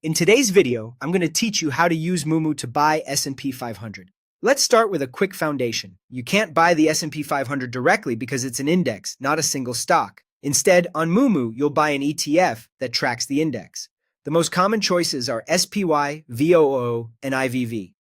In today's video, I'm going to teach you how to use Moomoo to buy S&P 500. Let's start with a quick foundation. You can't buy the S&P 500 directly because it's an index, not a single stock. Instead, on Moomoo, you'll buy an ETF that tracks the index. The most common choices are SPY, VOO, and IVV.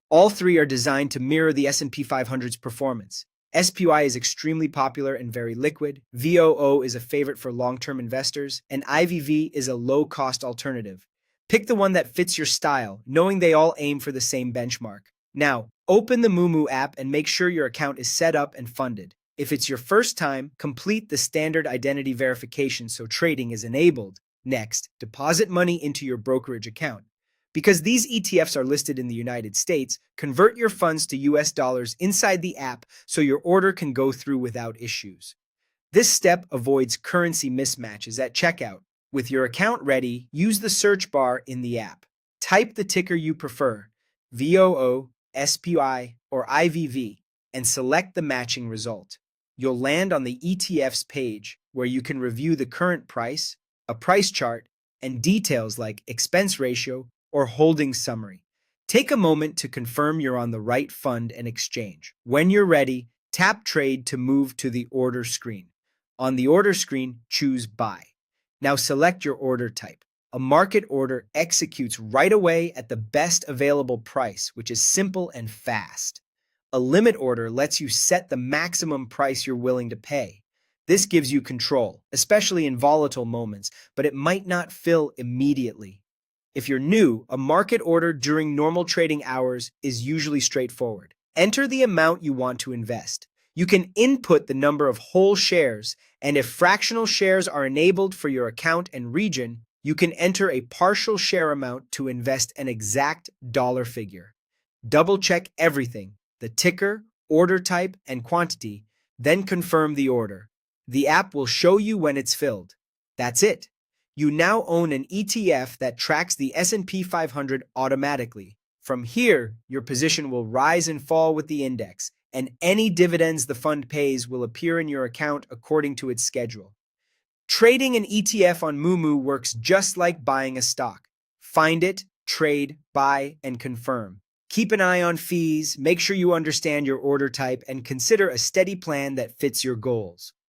All three are designed to mirror the S&P 500's performance. SPY is extremely popular and very liquid, VOO is a favorite for long-term investors, and IVV is a low-cost alternative. Pick the one that fits your style, knowing they all aim for the same benchmark. Now, open the Moomoo app and make sure your account is set up and funded. If it's your first time, complete the standard identity verification so trading is enabled. Next, deposit money into your brokerage account. Because these ETFs are listed in the United States, convert your funds to US dollars inside the app so your order can go through without issues. This step avoids currency mismatches at checkout. With your account ready, use the search bar in the app. Type the ticker you prefer, VOO, SPY, or IVV, and select the matching result. You'll land on the ETFs page where you can review the current price, a price chart, and details like expense ratio or holding summary. Take a moment to confirm you're on the right fund and exchange. When you're ready, tap Trade to move to the order screen. On the order screen, choose Buy. Now select your order type. A market order executes right away at the best available price, which is simple and fast. A limit order lets you set the maximum price you're willing to pay. This gives you control, especially in volatile moments, but it might not fill immediately. If you're new, a market order during normal trading hours is usually straightforward. Enter the amount you want to invest. You can input the number of whole shares, and if fractional shares are enabled for your account and region, you can enter a partial share amount to invest an exact dollar figure. Double-check everything, the ticker, order type, and quantity, then confirm the order. The app will show you when it's filled. That's it. You now own an ETF that tracks the S&P 500 automatically. From here, your position will rise and fall with the index, and any dividends the fund pays will appear in your account according to its schedule. Trading an ETF on Moomoo works just like buying a stock. Find it, trade, buy, and confirm. Keep an eye on fees, make sure you understand your order type, and consider a steady plan that fits your goals.